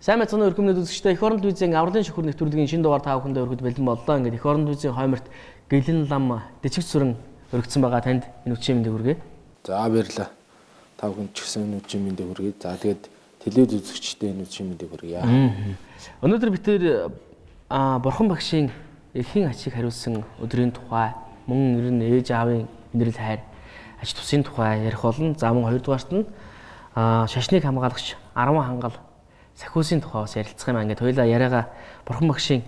Сайн мэцэн өргөмнөд үзэгчтэй эх орон телевизийн авралын шөхөр нэвтрүүлгийн шинэ дугаар та бүхэндээ өргөд бэлэн боллоо. Ингээд эх орон телевизийн хойморт гэлэн лам дэчигч сүрэн өргөцсөн байгаа танд энэ үчийн мэндийг хүргэе. За баярлалаа. Та бүхэнд ч гэсэн энэ үчийн мэндийг хүргэе. За тэгээд телевиз үзэгчтэй энэ үчийн мэндийг хүргэе. Өнөөдөр бид бурхан багшийн эрхийн ачийг хариулсан өдрийн тухай мөн ер нь ээж аавын инэрл хайр ач тусын тухай ярих болно. За мөн хоёрдугаарт нь шашныг хамгаалагч 10 хангал Сахиусын тухай бас ярилцах юм аа. Ингээд хоёулаа яриагаа бурхан багшийн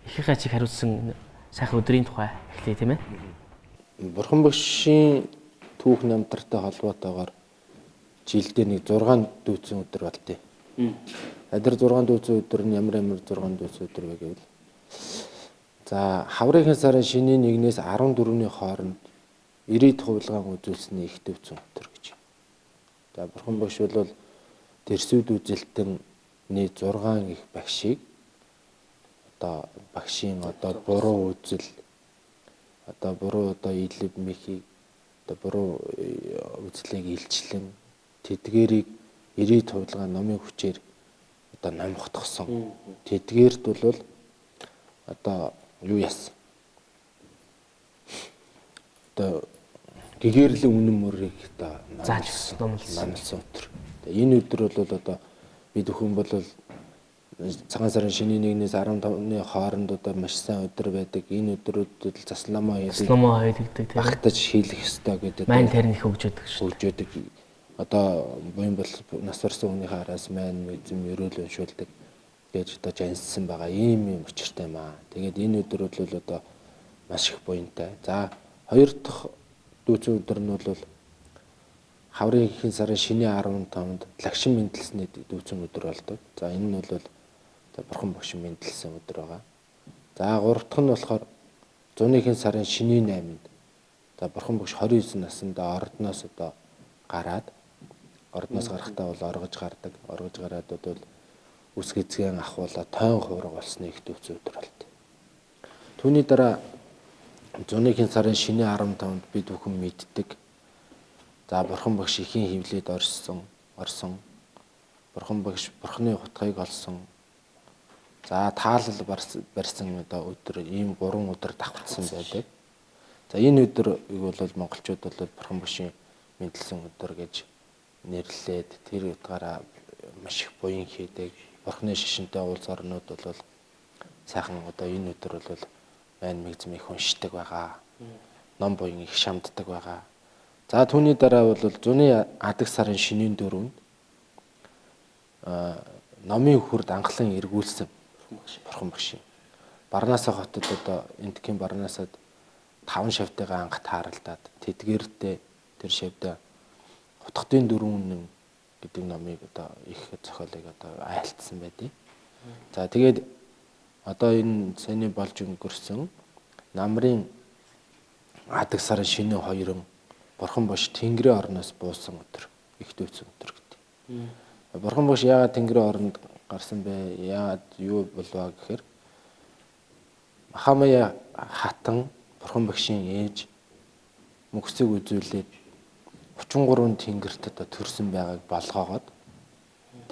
эрхийн ачийг хариулсан сайхан өдрийн тухай эхлэе тийм ээ. Бурхан багшийн түүх намтартай холбоотойгоор жилдээ нэг 6 дүүцэн өдөр болтыг. Адир 6 дүүцэн өдөр нь ямар 6 дүүцэн өдөр вэ гэвэл за хаврын сарын шинийн 1-ээс 14-ний хооронд 90 хувилгаан үзүүлсний их дүүцэн өдөр гэж. За бурхан багш бол дэрсүүд үзэлтэн нийт 6 их багшийг одоо багшийн одоо буруу үзэл одоо буруу одоо илэв мэхийг одоо буруу үзлийг илчлэн тэдгэрийг 90 хувилгаан номын хүчээр одоо намхтгсан. Тэдгэрт бол одоо юу яасан? Одоо гэгэрлийн үнэн мөрийг одоо намлсан өдөр. Энэ өдөр бол одоо бид бүхэн бол цагаан сарын шинийн 1-ээс 15-ны хооронд одоо маш сайн өдөр байдаг. Энэ өдрүүдэд засланамаа хийдэг тийм. Багтаж хийлэх ёстой гэдэг. Майн тарих хөгжөөдөг шүү. Хөгжөөдөг. Одоо буян бол нас барсан хүнийхээ араас майн эзэм өрөөл уншуулдаг гэж одоо жаньсан байгаа. Ийм учиртай юм аа. Тэгээд энэ өдрүүд бол одоо маш их буянтай. За хоёр дахь дүүцэн өдөр нь бол хаврын эхийн сарын шинийн 15-нд лагшин мэндэлсний дүүцэн өдөр болдог. За энэ нь бол бурхан багшийн мэндэлсэн өдөр байгаа. За гурав дахь нь болохоор зуныхийн сарын шинийн 8-нд за бурхан багш 29 наснда ордноос одоо гараад ордноос гарахдаа бол оргож гардаг. Оргож гараад бол үс гэзгэн ахуулаа тойн хувраг болсны их дүүцэн өдөр болдог. Түүний дараа зуныхийн сарын шинийн 15-нд бид бүхэн мэддэг. За бурхан багш ихийн хөвлөд орсон. Бурхан багш бурханы хутгийг олсон. За таалал барьсан одоо өдөр ийм 3 өдөр давхцсан байдаг. За энэ өдрийг бол монголчууд бол бурхан багшийн мэндэлсэн өдөр гэж нэрлээд тэр утгаараа маш их буян хийдэг. Бурханы шишинтэй уулз орнууд бол сайхан одоо энэ өдөр бол майн мэгзэм их уншдаг байгаа. Ном буян их шамддаг байгаа. За түүний дараа бол зуны адаг сарын шинийн 4-нд номын хүрд анхлан эргүүлсэн бурхан багшийн Барнааса хотод одоо энтхийн Барнаасад 5 шавтайгаа анх тааралдаад тэдгээртэй тэр шавьда Утгатын 4 үнэн гэдэг номыг одоо их зохиолыг одоо айлтсан байдیں۔ За тэгээд одоо энэ саяны болж өнгөрсөн намрын адаг сарын шинийн 2-ын бурхан багш Тэнгэрийн орноос буусан өдөр их дүүцэн өдөр гэдэг. Бурхан багш яагаад Тэнгэрийн оронд гарсан бэ? Яагаад юу болваа гэхээр Махамая хатан бурхан багшийн ээж мөхсөг үзүүлээд 33 тэнгэрт одоо төрсөн байгааг болгоогоод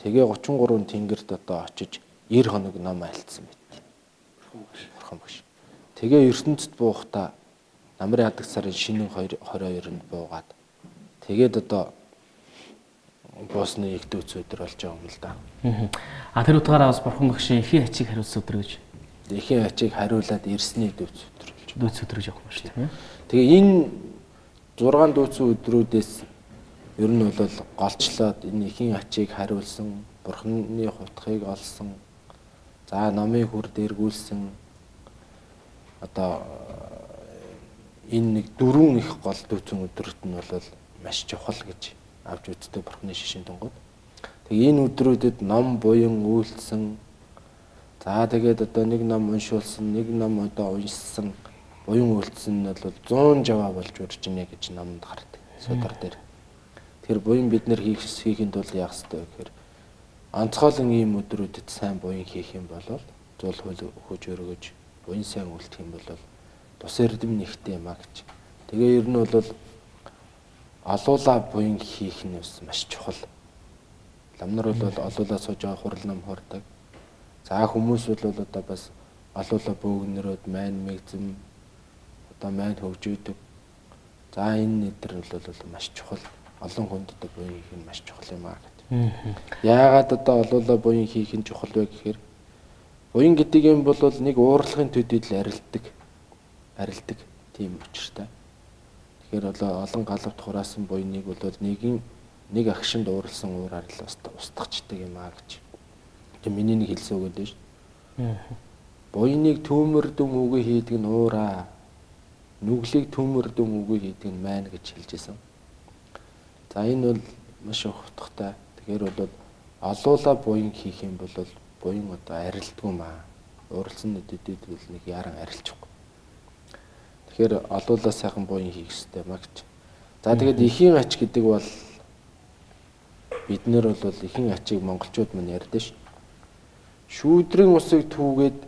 тэгээ 33 тэнгэрт одоо очиж 90 хоног ном айлтсан байт. Бурхан багш. Тэгээ ертөнцид буухта намрын адаг сарын шинийн 22-нд буугаад тэгээд одоо буусны их дүүцэн өдөр болж байгаа юм л да. Тэр утгаараа бас бурхан багшийн эрхийн ачийг хариулсан өдөр гэж. Эрхийн ачийг хариулаад ирсний дүүцэн өдөр болж байгаа. Дүүцэн өдөр гэж явах юм шүү дээ. Тэгээ энэ 6 дүүцэн өдрүүдээс ер нь бол голчлоод энэ эрхийн ачийг хариулсан, бурханы хутгийг олсон, за номын хүрд эргүүлсэн одоо энэ нэг 4 их гол дүүцэн өдрөд нь бол маш чухал гэж авч үздэг бурханы шишин тунгууд. Тэгээ энэ өдрүүдэд ном буян үйлсэн. За тэгээд одоо нэг ном уншуулсан, нэг ном одоо уншсан. буян үйлдсэн нь бол 100 жаваа болж урж ийнэ гэж номонд гардаг. Судар дээр. Тэр буян бид нэр хийхин тулд яах ёстой вэ гэхээр онцгойлон ийм өдрүүдэд сайн буян хийх юм бол зул хөл өгөж өргөж буян сайн үлдэх юм бол тус эрдэм нэгтэй юм а гэж. Тэгээ ер нь бол олуула буян хийх нь бас маш чухал. Ламнар бол олуула сууж байгаа хурал ном хордог. За хүмүүс бол одоо бас олуула бөөгнөрөөд майн мэгзэм одоо майн хөгжөөдөг. За энэ нэтер бол маш чухал. Олон хүнд одоо буян хийх нь маш чухал юм а гэдэг. Яагаад одоо олуула буян хийх нь чухал вэ гэхээр буян гэдэг юм бол нэг уурлагын төдийд л арилдаг тийм учиртай. Тэгэхээр олон галавт хураасан буяныг бол нэг агшинд ууралсан уураар л устгачдаг юм а гэж. Тэг миний нэг хэлсэн үг дээ шүү. Буяныг төмөр дөм үгүй хийдэг нь уураа. Нүглийг төмөр дөм үгүй хийдэг нь маань гэж хэлжсэн. За энэ бол маш их утгатай. Тэгэхээр бол олуула буян хийх юм бол буян одоо арилдгүй маа. Ууралсан нүдэд бол нэг яран арилчихгүй. Тэгэхээр олуула сайхан буян хийх хэрэгтэй маа гэж. За тэгээд эхийн ач гэдэг бол бид нэр бол эхийн ачийг монголчууд мань ярьдээ ш. Шүүдрийн усыг түүгээд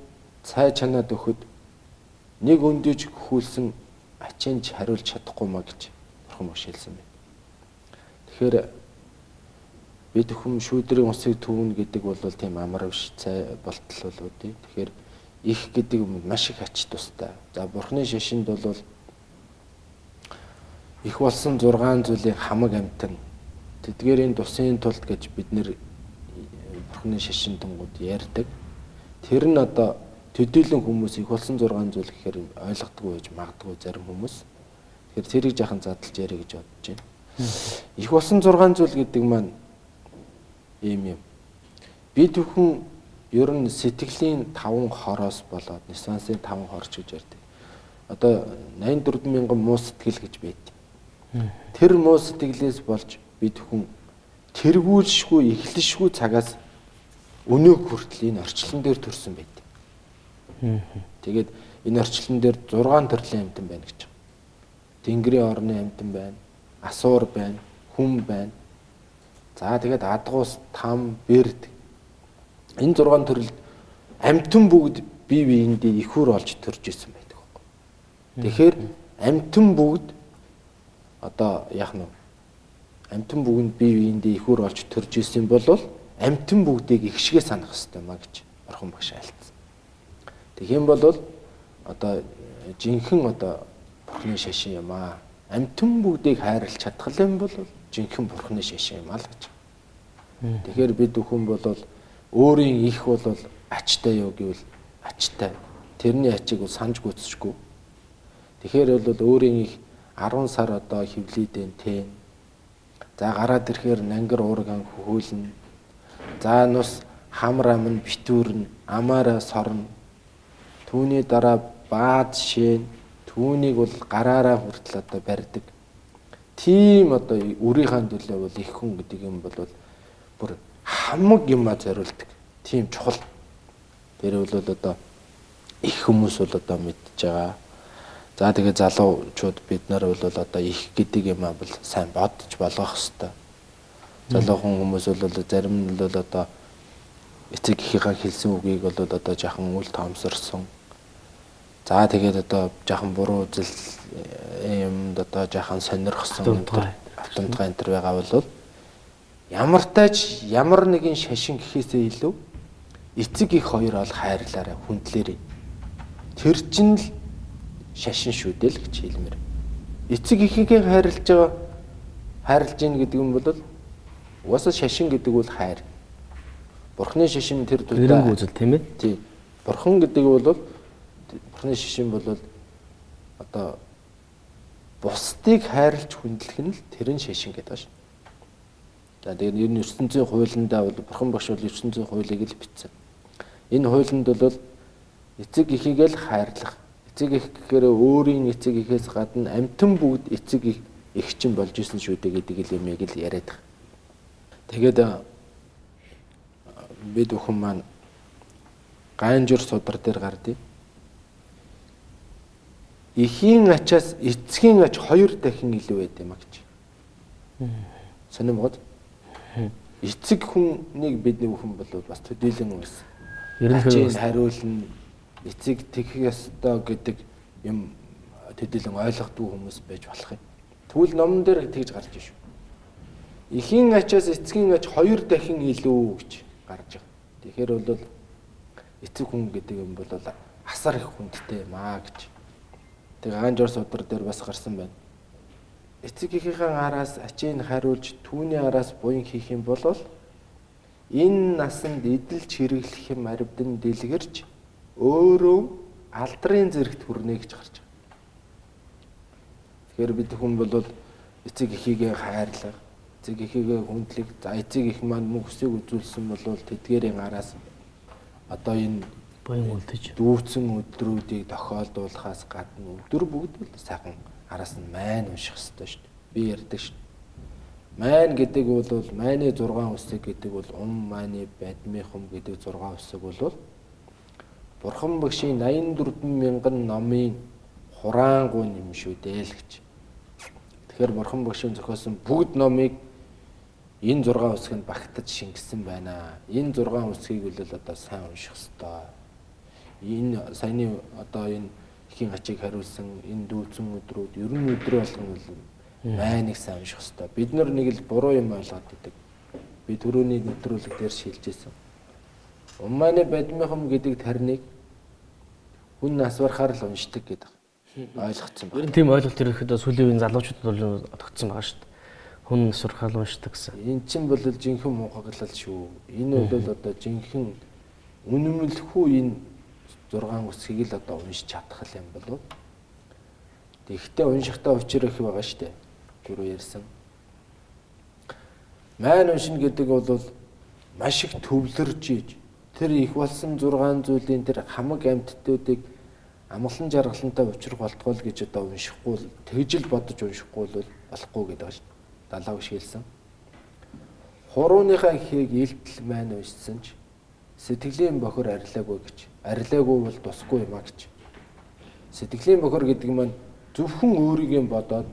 цай чанаад өгөхөд нэг өндөж гөхүүлсэн ачинж хариулж чадахгүй маа гэж бурхан багш хэлсэн байна. Тэгэхээр бид хүм шүүдрийн усыг түүнэ гэдэг бол тийм амар биш цай болтол болоо тий. Тэгэхээр их гэдэг маш их ач тустай. За бурхны шашинд бол их болсон 6 зүйлийн хамаг амтан тэдгээрийн тусын тулд гэж бид нэр бурхны шашин тунгууд ярьдаг. Тэр нь одоо төдийлөн хүмүүс их болсон 6 зүйл гэхээр ойлгодгүй байж магадгүй зарим хүмүүс. Тэгэхээр тэрийг жахан задлж ярих гэж бодож байна. Их болсон 6 зүйл гэдэг маань ийм юм. Бид бүхэн ер нь сэтгэлийн 5 хороос болоод Нисвансын 5 хорч гэж ярьдаг. Одоо 84 мянган муу сэтгэл гэж байдаг. Тэр муу сэтгэлээс болж бид хүн тэргүүлшгүй, эхлэшгүй цагаас өнөөг хүртэл энэ орчлон дээр төрсөн байдаг. Тэгээд энэ орчлон дээр 6 төрлийн амьтан байна гэж байна. Тэнгэрийн орны амьтан байна, асуур байна, хүм байна. За тэгээд адгуус, там, бэрд. Энэ 6 төрөл амьтан бүгд бие биендээ ихүр олж төрж исэн байдаг. Тэгэхээр амьтан бүгд одоо яах нь амьтан бүгд бие биендээ ихүр олж төрж исэн бол амьтан бүгдийг их шигэ санах хэрэгтэй маа гэж бурхан багш айлцсан. Тэгэх юм бол одоо жинхэнэ одоо бурхны шашин юм аа. Амьтан бүгдийг хайрлах чадхал юм бол жинхэнэ бурхны шашин юм аа л гэж. Тэгэхээр бид бүхэн бол өөрийн их бол ачтай юу гэвэл ачтай. Тэрний ачийг санаж гүйцэшгүй. Тэгэхээр бол өөрийн их 10 сар одоо хөвлөдөө тэн. За гараад ирэхээр нангар уурган хөхүүлнэ. За нус хамар амн битүүрн, амаараа сорно. Түүний дараа баад шээн, түүнийг бол гараараа хүртэл одоо барьдаг. Тийм одоо үрийнхаа төлөө бол их хүн гэдэг юм бол бүр хамаг юма зориулдаг. Тийм чухал. Тэр бол одоо их хүмүүс бол одоо мэдж байгаа. За тэгээ залуучууд бид нар бол одоо их гэдэг юм бол сайн бодож болгох хэрэгтэй. Залуухан хүмүүс бол зарим нь бол одоо эцэг эхийнхээ хэлсэн үгийг бол одоо жахан үл тоомсорсон. За тэгээд одоо жахан буруу үзэл юмд одоо жахан сонирхсон автомтгай энэ төр байгаа бол ямар тач ямар нэгэн шашин гэхээсээ илүү эцэг их хоёр ол хайрлаарай, хүндлээрэй. Тэр чинь л шашин шүү дээ л гэж хэлмээр. Эцэг ихийнхээ хайрлаж гин гэдэг юм бол угаасаа шашин гэдэг бол хайр. Бурхны шашин тэр эренг үзэл тийм ээ. Тий. Бурхан гэдэг бол бурхны шашин бол одоо бусдыг хайрлаж хүндлэх нь л тэрэн шашин гэдэг байна шүү. За тэгээд ер нь ертөнцийн хуулиндаа бол бурхан багш бол ертөнцийн хуулийг л бичсэн. Энэ хуулинд бол эцэг эхийг л хайрлах. Эцэг их гэхээр өөрийн эцэг ихээс гадна амьтан бүгд эцэг их чинь болж исэн шүү дээ гэдэг л юмыг л яриад байгаа. Тэгээд бид бүхэн маань Ганжуур судар дээр гардыг. эхийн ачаас эцгийн ач 2 дахин илүү байд юм а гэж. Сонирмогд. Эцэг хүнийг бидний хүн бол бас төдийлөн байсан. Ерөнхийдөө хариулна эцэг тэгэх ёстой гэдэг юм төдийлөн ойлгохгүй хүмүүс байж болох юм. Тэгвэл номон дээр тэгж гарч иж шүү. Эхийн ачаас эцгийн ач 2 дахин илүү гэж гарч байгаа. Тэгэхээр бол эцэг хүн гэдэг юм бол асар их хүндтэй юм аа гэж. Тэгээ Ганжор судар дээр бас гарсан байна. Эцэг эхийнхээ араас ачийг хариулж түүний араас буян хийх юм бол энэ насанд эдэлж хэрэглэх юм арвдан дэлгэрч өөрөө алдрын зэрэгт хүрнэ гэж гарч байгаа. Тэгэхээр бид хүн бол эцэг эхийгээ хайрлах, эцэг эхийгээ хүндлэх, за эцэг их маань мөн хүсийг үзүүлсэн бол тэдгээрийн араас одоо энэ буян үлдэж дүүцэн өдрүүдийг тохиолдуулахаас гадна өдөр бүгд л сайхан араас нь майн унших хэрэгтэй шүү дээ. Би ярьдаг шүү. Майн гэдэг бол майны 6 үсэг гэдэг бол майны бадмихум гэдэг 6 үсэг бол Бурхан багшийн 84 мянган номын хураангуй юм шүү дээ л гэж. Тэгэхээр Бурхан багшийн зохиосон бүгд номыг энэ 6 үсгэнд багтаж шингэсэн байна. Энэ 6 үсгийг бол одоо сайн унших хэрэгтэй. Энэ саяны одоо энэ эхийн ачийг хариулсан энэ дүүцэн өдрүүд ер нь өдрөө болгон майныг сайн унших хэрэгтэй. Бид нар нэг л буруу юм ойлгоод байдаг. Би түрүүний нэвтрүүлэг дээр шилжижсэн. Умманы бадмихум гэдэг тарныг хүн нас барахаар л уншдаг гэдэг ойлгоцсон байна. Ер нь тийм ойлголт ерөөхдөө сүүлийн үеийн залуучууд бол тогтсон байгаа шүү дээ. Хүн нас барахаар уншдаг гэсэн. Энэ чинь бол жинхэнэ мунхаглал шүү. Энэ бол одоо жинхэнэ үнэмлэхүү энэ 6 үсгийг л одоо уншиж чадах юм болов. Тэгэхдээ уншихтаа учир их байгаа шүү дээ. Түрүү ярьсан. Майн уншин гэдэг бол маш их төвлөрж ийж тэр их болсон 6 зүйлийн тэр хамаг амьтдуудыг амгалан жаргалантай учрах болтгоо л гэж одоо уншихгүй тэгжил бодож уншихгүй бол болохгүй гэдэг байна шүү дээ. Далаа бишгэлсэн. Хурууныхаа ихийг илтэл майн уншсан ч сэтгэлийн бохор арилаагүй гэж. Арилаагүй бол тусгүй юм а гэж. Сэтгэлийн бохор гэдэг маань зөвхөн өөрийгөө бодоод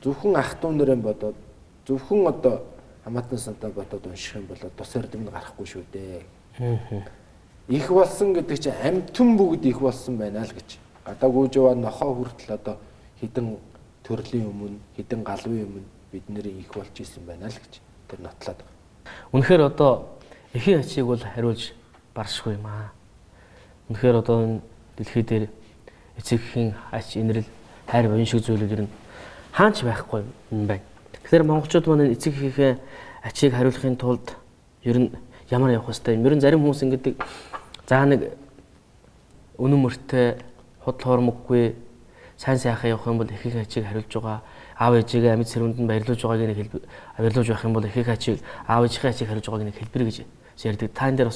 зөвхөн ах トゥ нарыг бодоод зөвхөн одоо хамаатан сантаа бодоод унших юм бол тус эрдэмэнд гарахгүй шүү дээ. Их болсон гэдэг чинь амьтан бүгд их болсон байна л гэж. Гадаагүйжваа нохоо хүртэл одоо хідэн төрлийн өмнө хідэн галвын өмнө бид нэр их болж исэн байна л гэж тэр нотлоод байгаа. Үнэхээр одоо эхийн ачийг бол хариулж баршгүй юм аа. Үнэхээр одоо энэ дэлхий дээр эцэг эхийн ач инрэл хайр буян шиг зүйлүүд ер нь хаач байхгүй юм байна. Тэгэхээр монголчууд маань эцэг эхийнхээ ачийг хариулахын тулд ер нь ямар явах хэвээр юм. Ер нь зарим хүмүүс ингэдэг заа нэг үнэн мөртэй худал хуурмаггүй сайн сайхан явах юм бол эхийн ачийг хариулж байгаа. Аав ээжигээ амьд сэрүүнд нь баярлуулж байгааг нэг хэлбэр баярлуулж байх юм бол эхийн ачийг аав ээжийнхээ ачийг хариулж байгааг нэг хэлбэр гэж ярьдаг. Та энэ дээр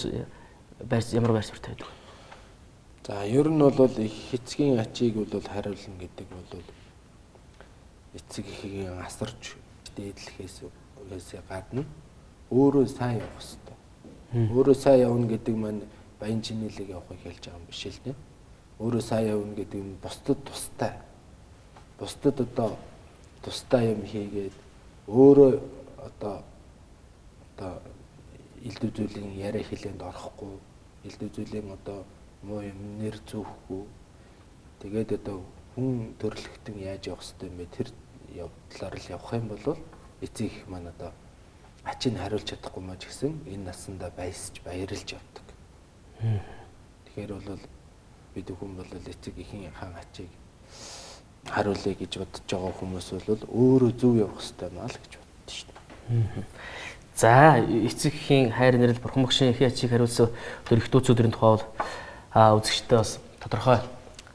бас ямар байр суурьтай байдаг вэ? За ер нь бол их эцгийн ачийг бол хариулна гэдэг бол эцэг эхийн асарч дээдлэхээс гадна өөрөө сайн явах хэрэгтэй. Өөрөө сайн явна гэдэг маань баян чинэлэг явахыг хэлж байгаа юм биш л дээ. Өөрөө сайн явна гэдэг нь бусдад тустай. Бусдад одоо тустай юм хийгээд өөрөө одоо элдв зүйлийн яриа хэлэнд орохгүй, элдв зүйлийн одоо муу юм нэр зүүхгүй. Тэгээд одоо хүн төрлөختөн яаж явах хэрэгтэй юм бэ? Тэр явдлаар л явах юм бол эцэг их маань одоо ачийг хариулж чадахгүй маа ч гэсэн энэ насандаа баясж баярлж явдаг. Тэгэхээр бол бид хүн бол эцэг эхийн хаан ачийг хариулъя гэж бодож байгаа хүмүүс бол өөрөө зөв явах хэрэгтэй маа л гэж боддоо шүү дээ. За эцэг эхийн хайр нэрэл бурхан багшийн эхийн ачийг хариулсан төрөх дүүцүүдийн тухай бол үзэгчтэй бас тодорхой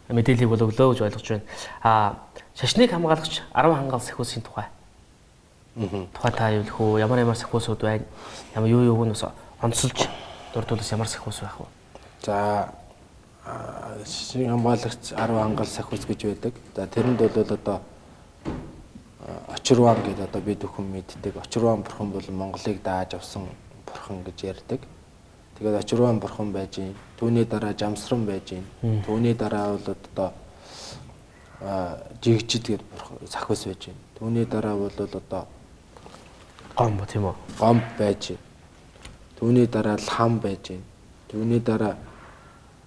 мэдээллийг бол өглөө гэж ойлгож байна. Шашныг хамгаалагч 10 хангаал сахиусийн тухай. Тухай та юу хэлэх үү? Ямар сахиусууд байна? Ямар юу нь бас онцолж дурдвалс ямар сахиус байх вэ? За шашныг хамгаалагч 10 хангаал сахиус гэж байдаг. За тэрэнд бол одоо очирван гэдэг одоо бид бүхэн мэддэг. Очирван бурхан бол Монголыг дааж авсан бурхан гэж ярьдаг. Тэгээд очирван бурхан байж гин. Түүний дараа жамсран байж гин. Түүний дараа бол одоо жигжид гэдэг сахиус байж байна. Түүний дараа бол одоо гомбо тийм үү. гомб байж байна. Түүний дараа лам байж байна. Түүний дараа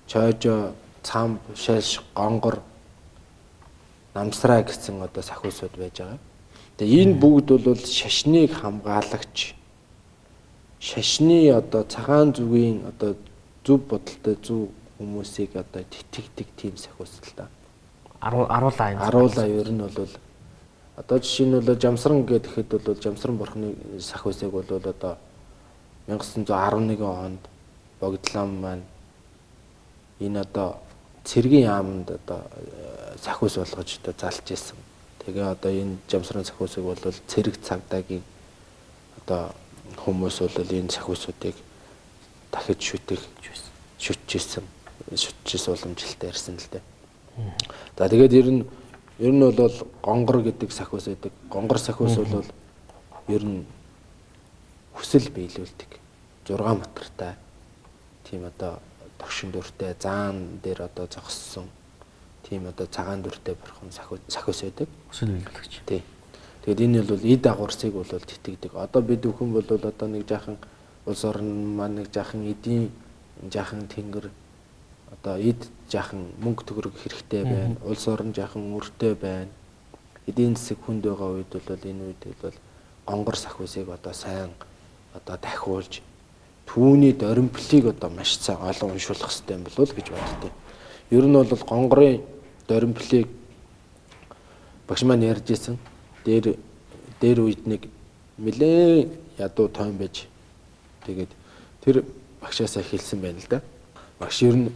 чойжо, цамб, шалш, гонгор, намсраа гэсэн одоо сахиусууд байж байгаа. Тэгээ энэ бүгд бол шашныг хамгаалагч, шашны одоо цагаан зүгийн одоо зөв бодолтой зөв хүмүүсийг одоо тэтгдэг тийм сахиус л да. Аруулаа юм. Аруулаа ер нь бол одоо жишээ нь бол жамсран гэхэд бол жамсран бурхны сахиусыг бол одоо 1911 онд Богдлам маань энэ одоо цэргийн яамд одоо сахиус болгож одоо залж ирсэн. Тэгээ одоо энэ жамсран сахиусыг бол цэрэг цагдаагийн одоо хүмүүс бол энэ сахиусуудыг дахиж шүтчихсэн уламжлалтай ярьсан л дээ. За тэгээд ер нь бол гонгор гэдэг сахиус байдаг. Гонгор сахиус бол ер нь хүсэл биелүүлдэг. 6 матартай тийм одоо тогшин дүртэй заан дээр одоо зогссон тийм одоо цагаан дүртэй бурхан сахиус байдаг. Хүсэл биелүүлэгч. Тий. Тэгээд энэ бол эд агуурсыг бол тэтгдэг. Одоо бид бүхэн бол одоо нэг жаахан улс орн маань нэг жаахан эдийн жаахан тэнгэр одоо эд жаахан мөнгө төгрөг хэрэгтэй байна. Улс орн жаахан өртөө байна. Эдийн засаг хүнд байгаа үед бол энэ үед бол гонгор сахиусыг одоо сайн одоо дахиулж түүний доримплыг одоо маш сайн олон уншуулах хэрэгтэй юм болов гэж боддтой. Ер нь бол гонгорын доримплыг багш маань ярьж ирсэн. Дээр үед нэг нэлээд ядуу тойм байж тэгээд тэр багшаасаа хэлсэн байна л да. Багш ер нь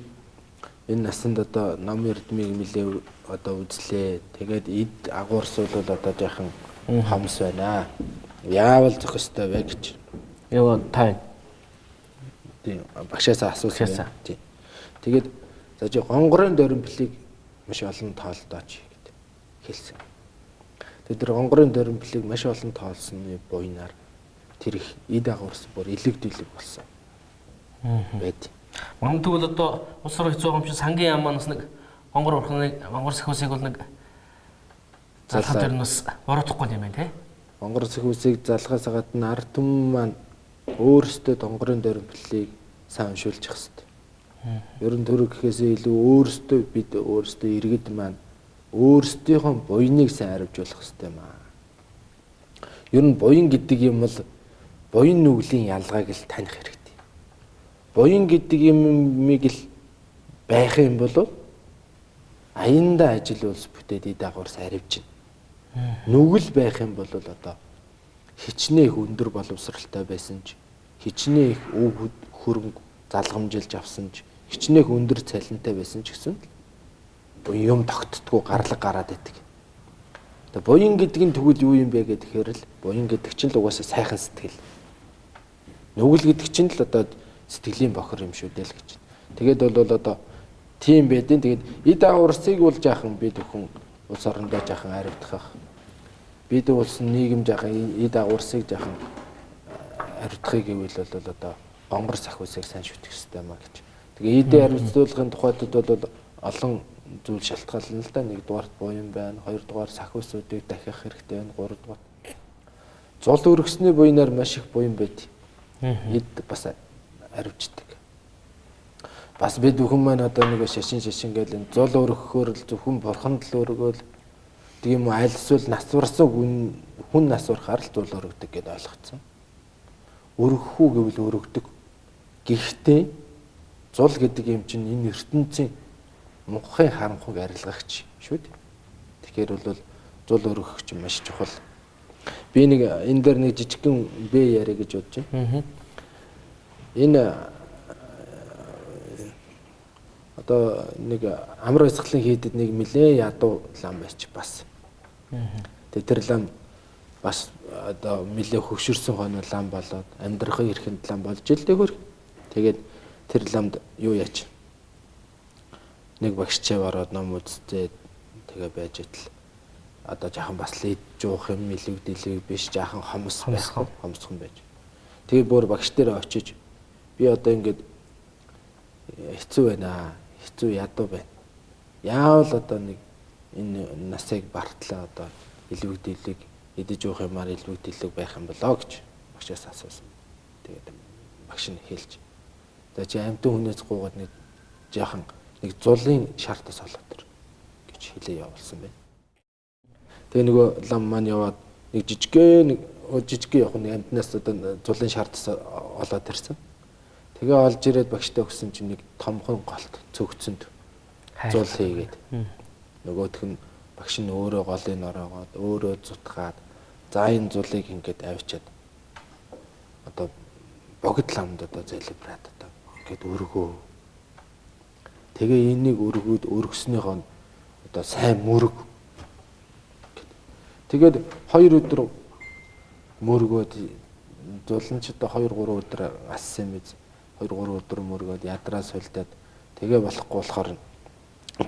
энэ насанд одоо ном эрдмийг нэлээд одоо үзлээ. Тэгээд эд агуурс бол одоо яахан хамс байна. Яавал зөх ёстой вэ гэж. Яа тань. Тийм багшаасаа асуусан. Тийм. Тэгээд за чи гонгорын доримплыг маш олон тоолдооч гэдэг хэлсэн. Тэгээд тэр гонгорын доримплыг маш олон тоолсны буйнаар тэр их эд агуурс бүр илэгдэлэг болсон. Байд. Магадгүй бол одоо улс орон хэцүү юм чи сангийн яам маань бас нэг гонгор сахиусыг бол нэг залхах төр нь бас боротохгүй юм байна те. Гонгор сахиусыг залхахаас гадна ард түмэн маань өөрсдөө гонгорын доримплыг сайн уншуулчих хэвээр. Ер нь төрөг гэхээсээ илүү өөрсдөө бид өөрсдөө иргэд маань өөрсдийнхөө буйныг сайн хариуцуулах хэрэгтэй маа. Ер нь буян гэдэг юм бол буян нүглийн ялгааг л таних хэрэгтэй. Буян гэдэг юмыг л байх юм бол аяндаа ажил улс бүтээд эд агуурс харивж байна. Нүгэл байх юм бол одоо хичнээн өндөр боловсралтай байсан ч хичнээн их өв хөрөнгө залгамжилж авсан ч хичнээн өндөр цалинтай байсан ч гэсэн юм тогтдгүй гарлаг гараад байдаг. Тэгээ буян гэдэг нь тэгвэл юу юм бэ гэхээр л буян гэдэг чинь л угаасаа сайхан сэтгэл. Нүгэл гэдэг чинь л одоо сэтгэлийн бохор юм шүү дээ л гэж. Тэгээд бол одоо тийм байдیں۔ Тэгээд эд агуурсыг бол жаахан бид бүхэн улс орондоо жаахан хариуцах. Бид улс нийгэм жаахан эд агуурсыг жаахан хариуцахыг гэвэл бол одоо гонгор сахиусыг сайн шүтэх хэрэгтэй маа гэж. Тэгээ эдээ хариуцуулахын тухайд бол олон зүйл шалтгаална л да. Нэгдүгээр буян байна, хоёрдугаар сахиусуудыг дахиах хэрэгтэй байна, гуравдугаар зул өргөсний буйнаар маш их буян байд. Эд бас хариуцдаг. Бас бид бүхэн маань одоо нэг шашин гээл зул өргөхөөр л зөвхөн бурханд л өргөөл тийм үү айлсвал нас барсан хүн нас барахаар л зул өргөдөг гэдээ ойлгоцсон. Өргөх үү гэвэл өргөдөг. Гэхдээ зул гэдэг юм чинь энэ ертөнцийн мунхын харанхуйг арилгагч шүү дээ. Тэгэхээр бол зул өргөх чинь маш чухал. Би нэг энэ дээр нэг жижигхэн бэ яриа гэж бодож байна. Энэ одоо нэг амар баясгалан хийдэд нэг нэлээд ядуу лам байч бас. Тэгээ тэр лам бас одоо нэлээд хөгшөрсөн хойно лам болоод амьдрахын эрхэнд лам болж ил дээгүүр. Тэгээд тэр ламд юу яач? Нэг багшчаа ороод ном үзтээ тэгээ байж идэл одоо жаахан бас л ид жуух юм илэгдэлэг биш жаахан хомс байх хомсхон байж. Тэгээ бүр багш дээр очиж би одоо ингээд хэцүү байна аа. Хэцүү ядуу байна. Яавал одоо нэг энэ насыг бартлаа одоо илвэгдэлэг идэж уух юмар илвэгдэлэг байх юм болоо гэж багшаас асуусан. Тэгээд багш нь хэлж. За чи амьтан хүнээс гуугаад нэг жаахан нэг зулын шаартаас олоод ир гэж хэлээ явуулсан байна. Тэгээ нөгөө лам маань яваад нэг жижигхэн яг нэг амьтнаас одоо зулын шаартаас олоод ирсэн. Тэгээ олж ирээд багштай өгсөн чинь нэг томхон голт цөгцөнд зул хийгээд. Нөгөөх нь багш нь өөрөө голыг ороогоод өөрөө зутгаад за энэ зулыг ингээд авчиад одоо богд ламд одоо залбираад одоо ингээд өргөө. Тэгээ энийг өргөснийхөө одоо сайн мөрөг. Тэгээд 2 өдөр мөргөөд зулан ч одоо 2-3 өдөр ассан биз. 2-3 өдөр мөргөөд ядраа сулдаад тэгээ болохгүй болохоор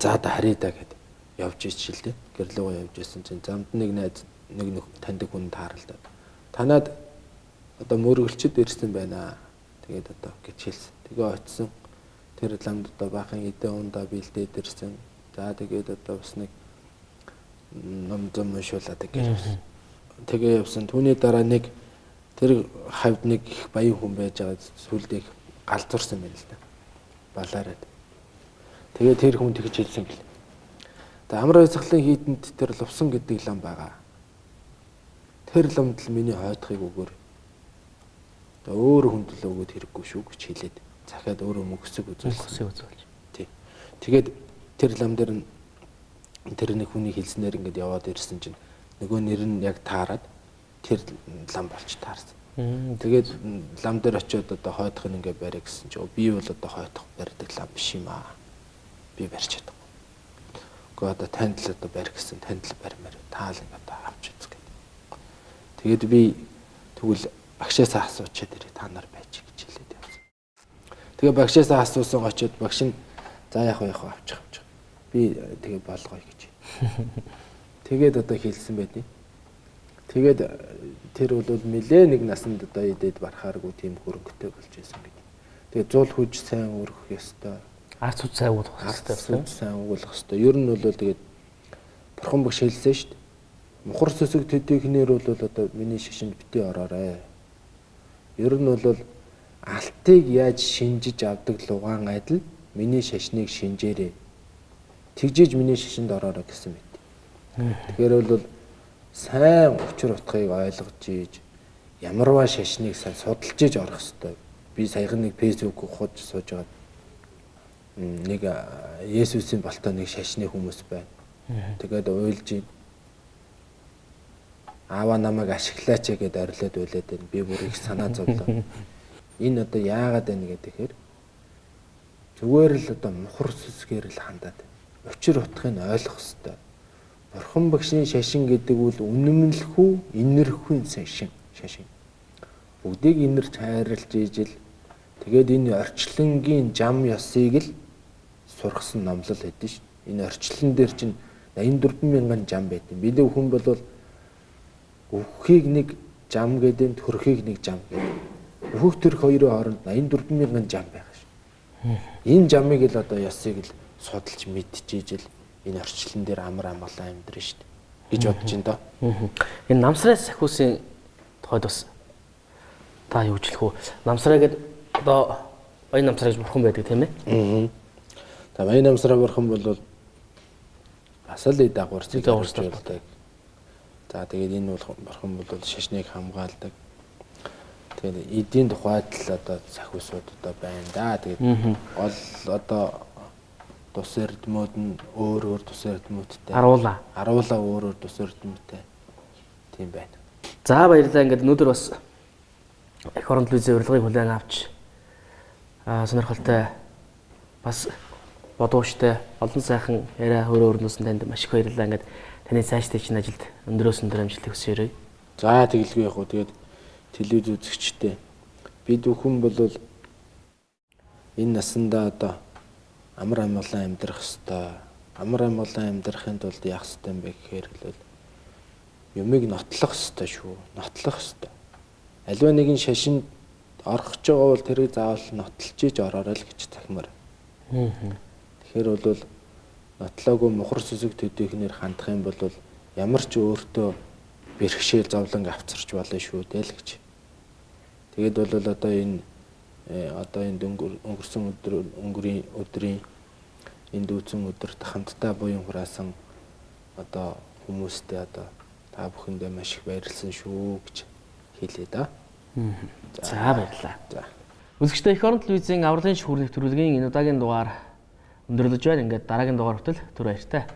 за да харъя гэд явж ичилдэ. Гэрлэгөө явж исэн чинь замд нэг найз нэг таньдаг хүн тааралдаад танаад одоо мөргөлчд ирсэн байна. Тэгээд одоо гэж хэлсэн. Тэгээ очисон. Тэр ламд одоо баахан эдэн ундаа бэлдээд ирсэн. За тэгээд одоо бас нэг ном зам уншуулаад гэж явсан. Тэгээ явсан. Түүний дараа нэг тэр хавьд нэг их баян хүн байж байгаа сүлдийг галзуурсан байна л да. Балаараад. Тэгээ тэр хүн тэгж хэлсэн гэл. Тэгээ амар баясгалын хийдэнд тэр лувсан гэдэг лам байгаа. Тэр ламд л миний хойдохыг өгөөр. Тэгээ өөр хүнд л өгөөд хэрэггүй шүү гэж хэлээд захиад өөрөө мөксөг үзүүлж. Тий. Тэгээд тэр лам дээр нь тэр нэг хүний хэлснээр ингээд яваад ирсэн чинь нөгөө нэр нь яг таарад тэр лам болж таарсан. Тэгээд лам дээр очиод одоо хойдох нь ингээд барь гэсэн чинь би бол одоо хойдох барьдаг лам биш юм аа. Би барьж чадахгүй. Гэхдээ одоо танд л одоо барь гэсэн танд л барьмаар таал ингээд одоо авч үзэх гэдэг. Тэгээд би тэгвэл багшаасаа асуучаад ирээ та нар байж гэж хэлээд явсан. Тэгээ багшаасаа асуусан очиод багш нь за яг авчих. Би тэгээ болгоё гэж. Тэгээд одоо хэлсэн байдیں۔ Тэгээд тэр бол нэлээ нэг насанд одоо идээд барахааргүй тийм хөрөнгөтэй болж байсан гэдэг. Тэгээд зул хүж сайн өргөх ёстой. Арц үз сайн уулгах ёстой. Арц сайн уулгах ёстой. Ер нь бол тэгээд бурхан багш хэлсэн шүү дээ. Мухар сөсөг төдийхнэр бол одоо миний шишинд битгий ороорой. Ер нь бол алтыг яаж шинжиж авдаг лугаан адил миний шашныг шинжээрэй. Тэгжиж миний шишинд ороорой гэсэн мэт. Тэгэхээр бол сайн учир утгыг ойлгож ийж ямарваа шашныг сайн судалж ийж орох хэрэгтэй. Би саяхан нэг фэйсбүүк ухаж сууж байгаа. Нэг Есүсийн болтоо нэг шашны хүмүүс байна. Тэгээд уйлж аава намайг ашиглаач гэдээ орилоод уйлаад байна. Би бүр их санаа зовлоо. Энэ одоо яагаад байна гэхээр зүгээр л одоо мухар сүсгээр л хандаад учир утгыг ойлгох хэрэгтэй. Бурхан багшийн шашин гэдэг бол үнэмлэхүү, инэрхүүн шашин. Бүгдийг инэрч хайрлаж ижил тэгээд энэ орчлонгийн зам ёсыг л сургасан номлол хэдэж ш. Энэ орчлон дээр чинь 84,000 зам байдیں۔ Бидний хүн бол өвхийг нэг зам гэдэг, төрхийг нэг зам гэдэг. Өвх төрх хоёрын хооронд 84,000 зам байгаа ш. Энэ замыг л одоо ёсыг л судалж мэдчихийжил энэ орчлон дээр амар амгалан амьдрын шүү дээ гэж бодож байна доо. Энэ намсраа сахиусын тухайд бас та юу хэлэх вэ? Намсраа гэдэг одоо баян намсраа гэж бурхан байдаг тийм ээ. За баян намсраа бурхан бол бас л дагварцыг дагварцдаг. За тэгээд энэ бол бурхан бол шашныг хамгаалдаг. Тэгээд эдийн тухайд л одоо сахиусууд одоо байна да. Тэгээд гол одоо тус эрдэмүүд нь өөр тус эрдэмүүдтэй. Аруулаа өөр тус эрдэмүүдтэй. Тийм байна. За баярлалаа. Ингээд өнөөдөр бас эх орон телевизийн урилгыг хүлээн авч сонирхолтой бас бодууштай олон сайхан яриа хөрөө өрнөөс танд маш их баярлалаа. Ингээд таны цаашдын чинь ажилд өндрөөс өндөр амжилт хүсье. За тэгэлгүй яг хөө тэгээд телевиз үзэгчтэй бид бүхэн бол энэ насандаа одоо амар амгалан амьдрах хэвээр. Амар амгалан амьдрахын тулд яах ёстой юм бэ гэхээр юмыг нотлох ёстой шүү. Нотлох ёстой. Аливаа нэгэн шашинд орох гэж байгаа бол тэрийг заавал нотолж иж ороорой л гэж захимаар. Тэгэхээр бол нотлоогүй мухар сүсэг төдийхнэр хандах юм бол ямар ч өөртөө бэрхшээл зовлон авцарч болно шүү дээ л гэж. Тэгээд бол одоо энэ өнгөрсөн өдрийн энэ дүүцэн өдөрт хамтдаа буян хураасан одоо хүмүүстэй одоо та бүхэндээ маш их баярлсан шүү гэж хэлье да. За баярлалаа. За. Үзэгчдээ эх орон телевизийн авралын шүүх нэвтрүүлгийн энэ удаагийн дугаар өндөрлөж байна. Ингээд дараагийн дугаар хүртэл түр баяртай.